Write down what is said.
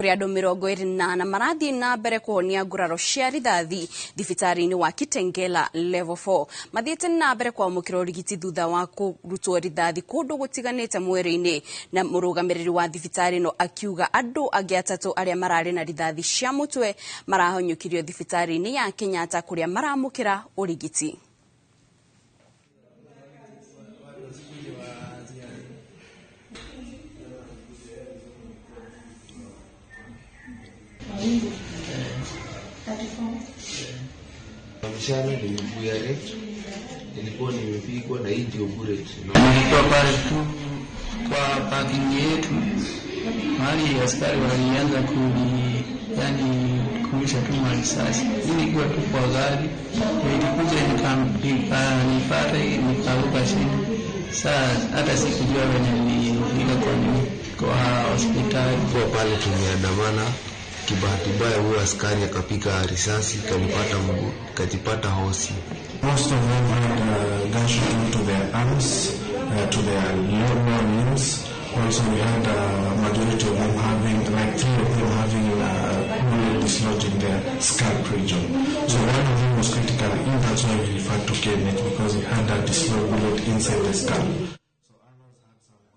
kuri andu 28 marathi na mbere kuhonia nguraro cia rithathi thibitari-ini wa Kitengela level 4 mathiete na mbere kwamukira urigiti thutha wa kurutwo rithathi kundu gutiganite mwiri-ini na murugamiriri wa thibitari no akiuga andu angi atatu aria marari na rithathi cia mutwe marahonyukirio thibitari-ini ya Kenyatta kuria maramukira urigiti. Mshana nilibuya rate ilikuwa nimepigwa na hii ndio bullet. Nilikuwa pale tu kwa parking yetu mahali askari walianza kumisha tu risasi. Nilikuwa tu kwa gari nilikuja nipata nikaruka chini. Sasa hata sikujua venye nilifika kwa hospitali. Kwa pale tumeandamana, kibahati mbaya huyo askari akapiga risasi kanipata mguu, kajipata hosi. Most of them had gunshot to their arms, to their lower limbs. Also we had majority of them having, like 3 of them having bullet dislodged in their scalp region. So one of them was critical, and that's why we referred to KNH, because he had that dislodged bullet inside the scalp.